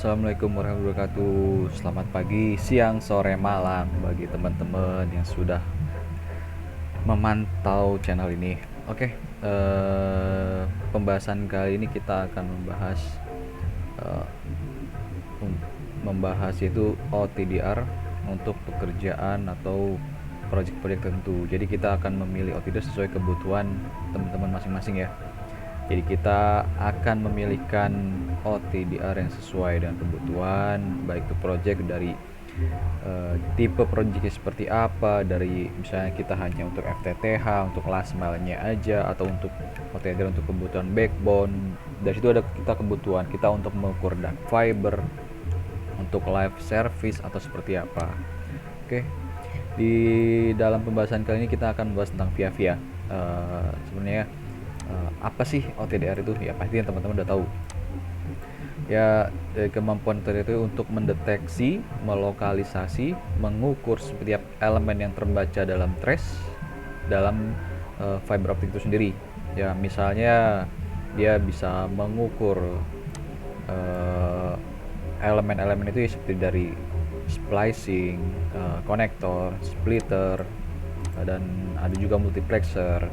Assalamualaikum warahmatullahi wabarakatuh. Selamat pagi, siang, sore, malam bagi teman-teman yang sudah memantau channel ini. Oke, pembahasan kali ini kita akan eh, membahas yaitu OTDR untuk pekerjaan atau proyek-proyek tertentu. Jadi kita akan memilih OTDR sesuai kebutuhan teman-teman masing-masing ya. Jadi kita akan memilihkan OTDR yang sesuai dengan kebutuhan, baik itu project dari tipe projectnya seperti apa, dari misalnya kita hanya untuk FTTH, untuk last mile-nya aja, atau untuk OTDR untuk kebutuhan backbone. Dari situ ada kita kebutuhan kita untuk mengukur dark fiber, untuk live service atau seperti apa. Oke, di dalam pembahasan kali ini kita akan membahas tentang via-via. Sebenarnya apa sih OTDR itu? Ya pasti teman-teman udah tahu. Ya, kemampuan OTDR itu untuk mendeteksi, melokalisasi, mengukur setiap elemen yang terbaca dalam trace dalam fiber optik itu sendiri. Ya, misalnya dia bisa mengukur elemen-elemen itu seperti dari splicing, konektor, splitter, dan ada juga multiplexer.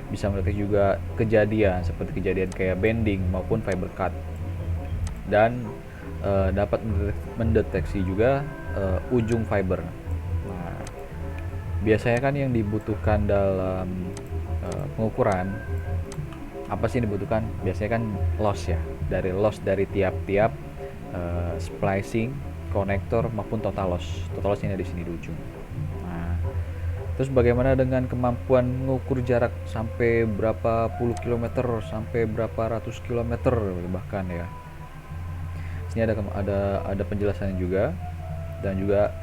Bisa mendeteksi juga kejadian seperti kejadian kayak bending maupun fiber cut, dan dapat mendeteksi juga ujung fiber. Nah, biasanya kan yang dibutuhkan dalam pengukuran, apa sih yang dibutuhkan? Biasanya kan loss ya, dari tiap-tiap splicing, konektor maupun total loss. Total loss ini di sini di ujung. Nah, terus bagaimana dengan kemampuan mengukur jarak sampai berapa puluh kilometer, sampai berapa ratus kilometer bahkan ya. Sini ada penjelasannya juga, dan juga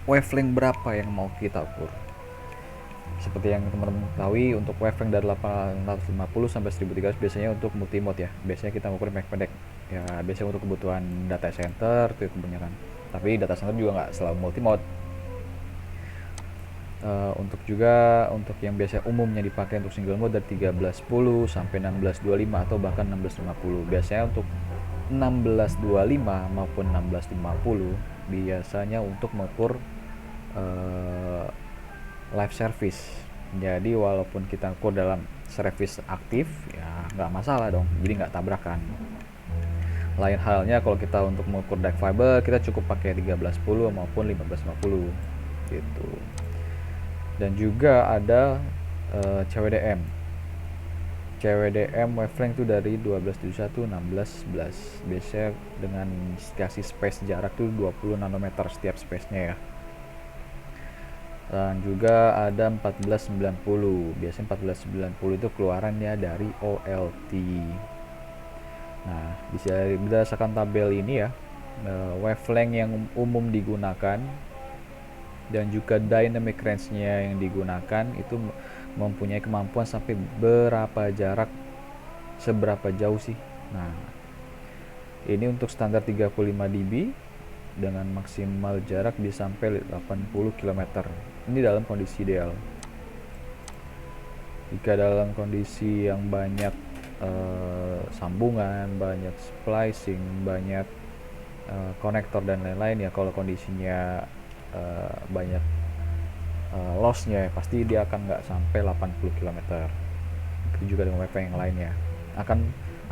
wavelength berapa yang mau kita ukur. Seperti yang teman-teman ketahui, untuk wavelength dari 850 sampai 1300 biasanya untuk multimode ya. Biasanya kita mengukur mic pendek. Ya, biasanya untuk kebutuhan data center itu kebanyakan. Tapi data center juga nggak selalu multimode. Untuk yang biasa umumnya dipakai untuk single mode dari 1310 sampai 1625 atau bahkan 1650. Biasanya untuk 1625 maupun 1650 biasanya untuk mengukur live service. Jadi walaupun kita ukur dalam service aktif ya nggak masalah dong, jadi nggak tabrakan. Lain halnya kalau kita untuk mengukur dark fiber, kita cukup pakai 1310 maupun 1550 gitu. Dan juga ada CWDM. CWDM wavelength itu dari 1271 1611. Biasanya dengan kasih space jarak tuh 20 nanometer setiap space-nya ya. Dan juga ada 1490. Biasanya 1490 itu keluarannya dari OLT. Nah, bisa berdasarkan tabel ini ya, wavelength yang umum digunakan dan juga dynamic range-nya yang digunakan itu mempunyai kemampuan sampai berapa jarak, seberapa jauh sih. Nah, ini untuk standar 35 dB dengan maksimal jarak bisa sampai 80 km. Ini dalam kondisi ideal. Jika dalam kondisi yang banyak sambungan, banyak splicing, banyak konektor dan lain-lain ya, kalau kondisinya banyak lossnya, pasti dia akan nggak sampai 80 km. Itu juga dengan wavelength yang lainnya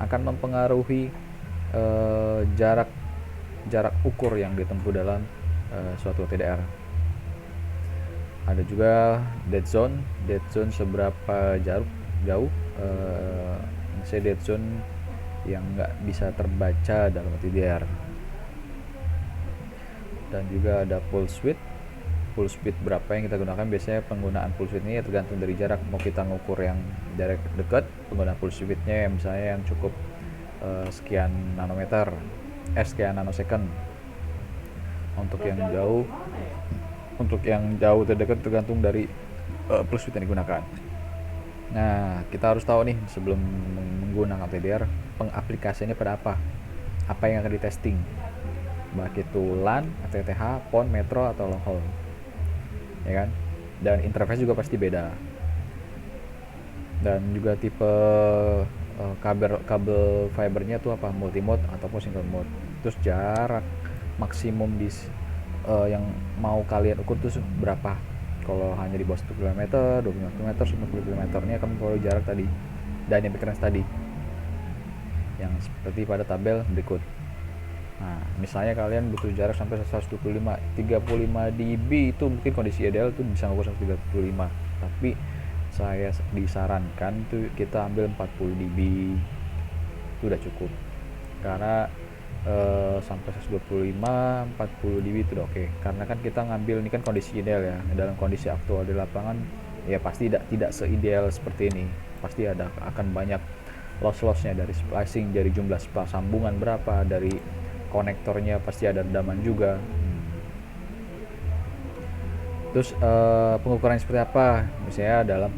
akan mempengaruhi jarak ukur yang ditempuh dalam suatu TDR. Ada juga dead zone seberapa jauh misalnya dead zone yang nggak bisa terbaca dalam TDR. Dan juga ada pulse width berapa yang kita gunakan. Biasanya penggunaan pulse width ini ya tergantung dari jarak. Mau kita ngukur yang jarak dekat, penggunaan pulse width-nya misalnya yang cukup sekian nanometer, sekian nanosecond. Untuk yang jauh terdekat tergantung dari pulse width yang digunakan. Nah, kita harus tahu nih sebelum menggunakan TDR, pengaplikasiannya pada apa yang akan ditesting, baik itu LAN, FTTH, PON, metro atau long haul, ya kan? Dan interface juga pasti beda. Dan juga tipe kabel kabel fibernya tuh apa, multimode ataupun single mode. Terus jarak maksimum yang mau kalian ukur tuh berapa. Kalau hanya di bawah 1 km, 25 km, 50 km, ini akan perlu jarak tadi, dynamic range tadi, yang seperti pada tabel berikut. Nah, misalnya kalian butuh jarak sampai 125, 35 dB itu mungkin kondisi ideal tuh bisa ngukur 135. Tapi saya disarankan tuh kita ambil 40 dB. Itu udah cukup. Karena sampai 125, 40 dB itu udah oke. Karena kan kita ngambil ini kan kondisi ideal ya. Dalam kondisi aktual di lapangan ya pasti tidak seideal seperti ini. Pasti akan banyak loss-lossnya dari splicing, dari jumlah sambungan berapa, dari konektornya pasti ada redaman juga. Terus pengukuran seperti apa? Misalnya dalam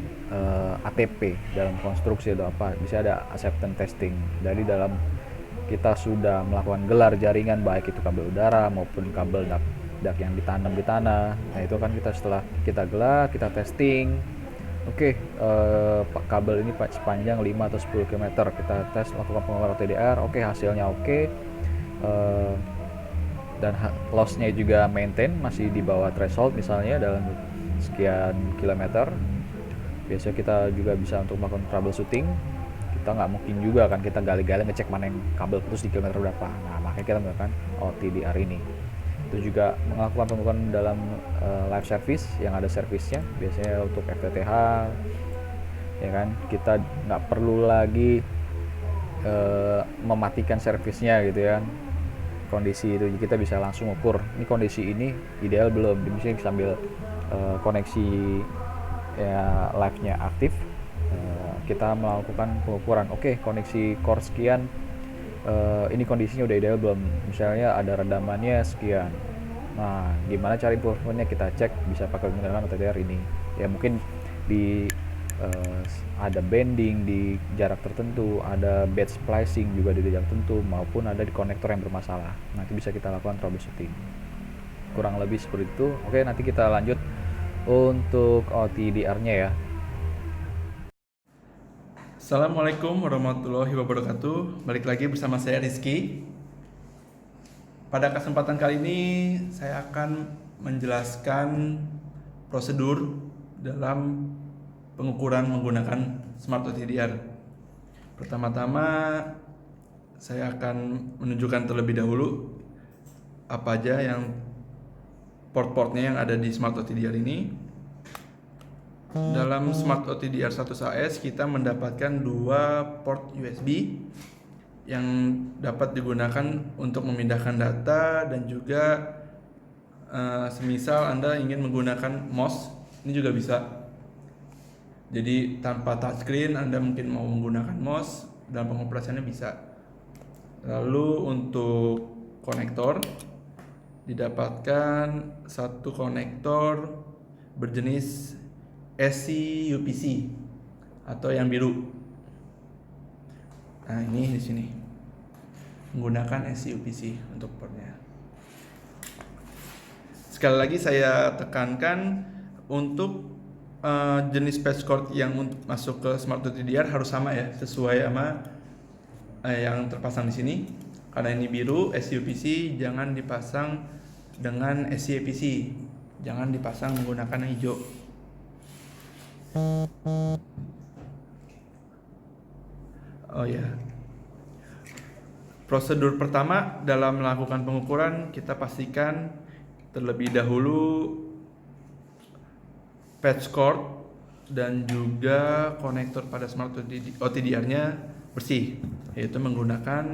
ATP, dalam konstruksi atau apa, bisa ada acceptance testing. Dari dalam kita sudah melakukan gelar jaringan, baik itu kabel udara maupun kabel dak yang ditanam di tanah. Nah itu kan kita setelah kita gelar, kita testing. Oke, kabel ini sepanjang 5 atau 10 km kita tes, lakukan pengukuran OTDR. Oke, hasilnya oke. Dan lossnya juga maintain, masih di bawah threshold misalnya dalam sekian kilometer. Biasanya kita juga bisa untuk melakukan troubleshooting. Kita nggak mungkin juga kan kita gali-gali ngecek mana yang kabel putus di kilometer berapa. Nah makanya kita menggunakan OTDR ini. Itu juga melakukan pengukuran dalam live service yang ada servisnya, biasanya untuk FTTH ya kan. Kita nggak perlu lagi mematikan servisnya gitu ya. Kondisi itu kita bisa langsung ukur ini kondisi ini ideal belum, misalnya sambil koneksi ya live-nya aktif, kita melakukan pengukuran. Oke, koneksi core sekian, ini kondisinya udah ideal belum, misalnya ada redamannya sekian. Nah gimana cara improvementnya, kita cek bisa pakai menggunakan OTDR ini ya. Mungkin di ada bending di jarak tertentu, ada bed splicing juga di jarak tertentu, maupun ada di konektor yang bermasalah. Nanti bisa kita lakukan troubleshooting. Kurang lebih seperti itu. Oke, nanti kita lanjut untuk OTDR-nya ya. Assalamualaikum warahmatullahi wabarakatuh. Balik lagi bersama saya Rizky. Pada kesempatan kali ini saya akan menjelaskan prosedur dalam pengukuran menggunakan Smart OTDR. Pertama-tama saya akan menunjukkan terlebih dahulu apa aja yang port-portnya yang ada di Smart OTDR ini. Dalam Smart OTDR 100AS kita mendapatkan dua port USB yang dapat digunakan untuk memindahkan data, dan juga semisal Anda ingin menggunakan mouse, ini juga bisa. Jadi tanpa touchscreen Anda mungkin mau menggunakan mouse, dalam pengoperasiannya bisa. Lalu untuk konektor didapatkan satu konektor berjenis SC UPC atau yang biru. Nah ini di sini menggunakan SC UPC untuk portnya. Sekali lagi saya tekankan untuk jenis patch cord yang masuk ke Smart OTDR harus sama ya, sesuai sama yang terpasang di sini. Karena ini biru SC UPC, jangan dipasang dengan SC EPC, jangan dipasang menggunakan yang hijau. Oh ya, prosedur pertama dalam melakukan pengukuran, kita pastikan terlebih dahulu patch cord dan juga konektor pada Smart OTDR-nya bersih, yaitu menggunakan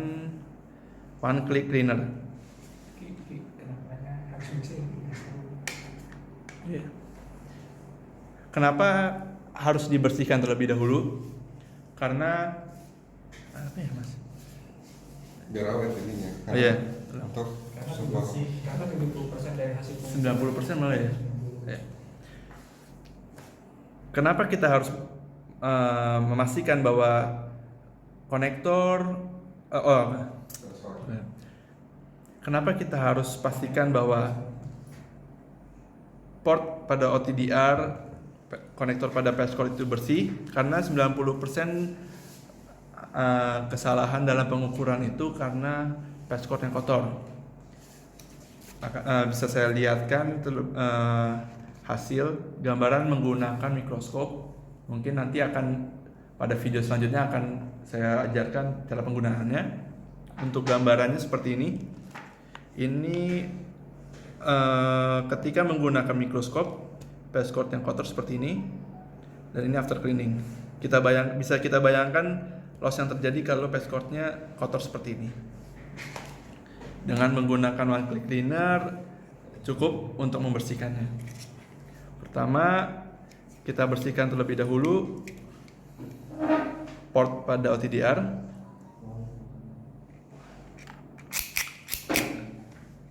one click cleaner. Kenapa harus dibersihkan terlebih dahulu? Karena apa ya mas? Biar awet ininya. Oh iya. Untuk karena 70% dari hasil 90% malah ya. Ya. Kenapa kita harus memastikan bahwa konektor kenapa kita harus pastikan bahwa port pada OTDR, konektor pada patch cord itu bersih? Karena 90% kesalahan dalam pengukuran itu karena patch cord yang kotor. Bisa saya lihatkan hasil gambaran menggunakan mikroskop. Mungkin nanti pada video selanjutnya akan saya ajarkan cara penggunaannya. Untuk gambarannya seperti ini. Ini ketika menggunakan mikroskop, patch cord yang kotor seperti ini, dan ini after cleaning. Bisa kita bayangkan loss yang terjadi kalau patch cordnya kotor seperti ini. Dengan menggunakan one click cleaner cukup untuk membersihkannya. Pertama, kita bersihkan terlebih dahulu port pada OTDR.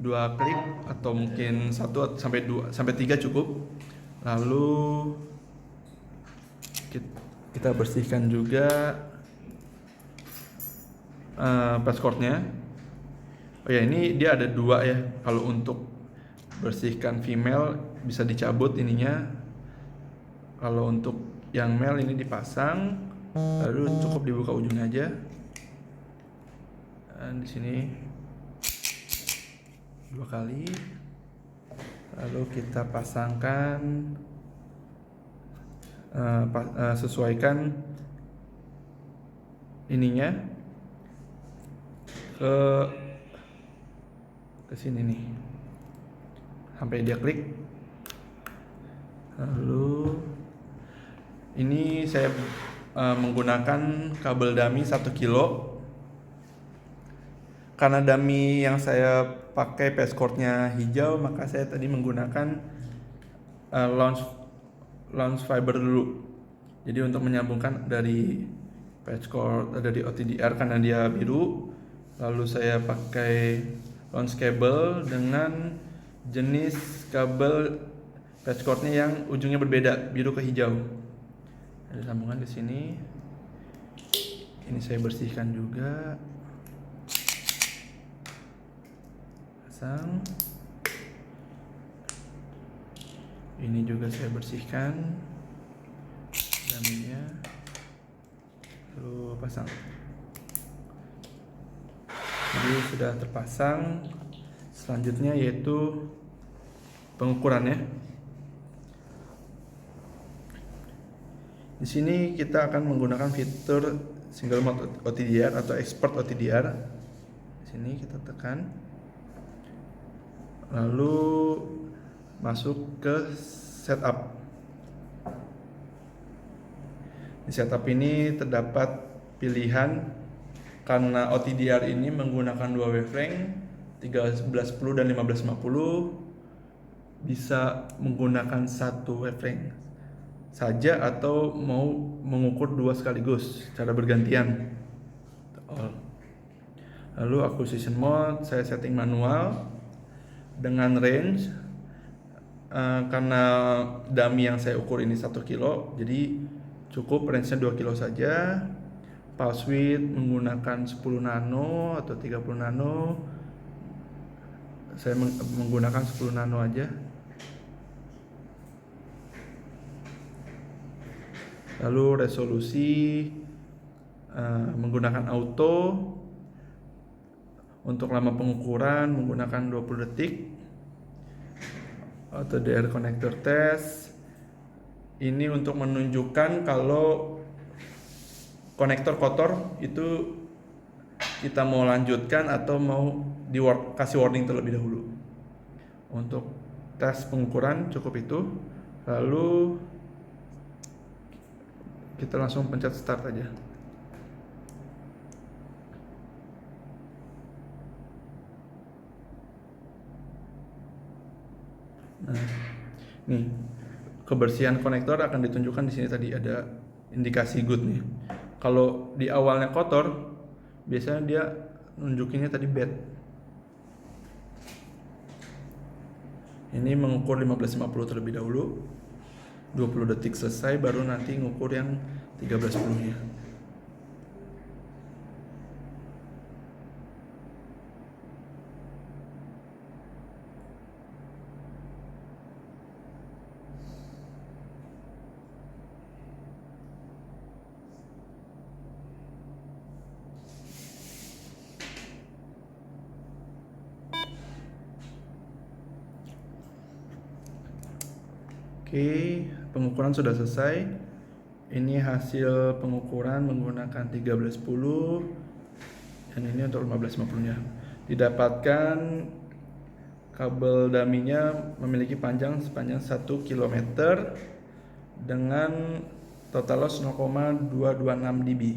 2 klik atau mungkin 1 sampai 3 cukup. Lalu kita bersihkan juga patch cordnya. Oh ya, ini dia ada 2 ya. Kalau untuk bersihkan female bisa dicabut ininya. Kalau untuk yang male ini dipasang. Lalu cukup dibuka ujungnya aja. Dan di sini 2 kali. Lalu kita pasangkan, sesuaikan ininya ke sini nih sampai dia klik. Lalu ini saya menggunakan kabel dummy 1 kilo. Karena dummy yang saya pakai patch cordnya hijau, maka saya tadi menggunakan launch fiber dulu. Jadi untuk menyambungkan dari patch cord dari OTDR karena dia biru, lalu saya pakai launch cable dengan jenis kabel patch cordnya yang ujungnya berbeda, biru ke hijau. Ada sambungan ke sini. Ini saya bersihkan juga. Pasang. Ini juga saya bersihkan dummy-nya. Lalu pasang. Jadi sudah terpasang. Selanjutnya yaitu pengukurannya. Di sini kita akan menggunakan fitur single mode OTDR atau export OTDR. Di sini kita tekan. Lalu masuk ke setup. Di setup ini terdapat pilihan karena OTDR ini menggunakan 2 wavelength 1310 dan 1550, bisa menggunakan 1 wavelength saja atau mau mengukur 2 sekaligus secara bergantian. Lalu acquisition mode saya setting manual dengan range. Karena dummy yang saya ukur ini 1 kilo, jadi cukup range-nya 2 kilo saja. Pulse width menggunakan 10 nano atau 30 nano. Saya menggunakan 10 nano aja. Lalu resolusi menggunakan auto. Untuk lama pengukuran menggunakan 20 detik. Auto DR connector test. Ini untuk menunjukkan kalau konektor kotor itu kita mau lanjutkan atau mau kasih warning terlebih dahulu. Untuk tes pengukuran cukup itu. Lalu kita langsung pencet start aja. Nah, nih kebersihan konektor akan ditunjukkan di sini, tadi ada indikasi good nih. Kalau di awalnya kotor, biasanya dia nunjukinnya tadi bad. Ini mengukur 1550 terlebih dahulu. 20 detik selesai, baru nanti ngukur yang 1310-nya. Oke, pengukuran sudah selesai. Ini hasil pengukuran menggunakan 1310 dan ini untuk 1550-nya. Didapatkan kabel dummy-nya memiliki sepanjang 1 km dengan total loss 0,226 dB.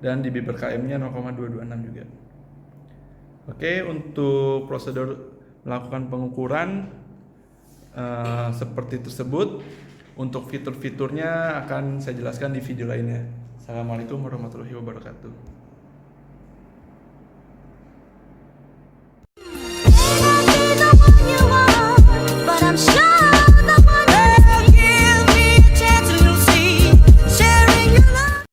Dan dB per km-nya 0,226 juga. Oke, untuk prosedur melakukan pengukuran seperti tersebut. Untuk fitur-fiturnya akan saya jelaskan di video lainnya. Assalamualaikum warahmatullahi wabarakatuh.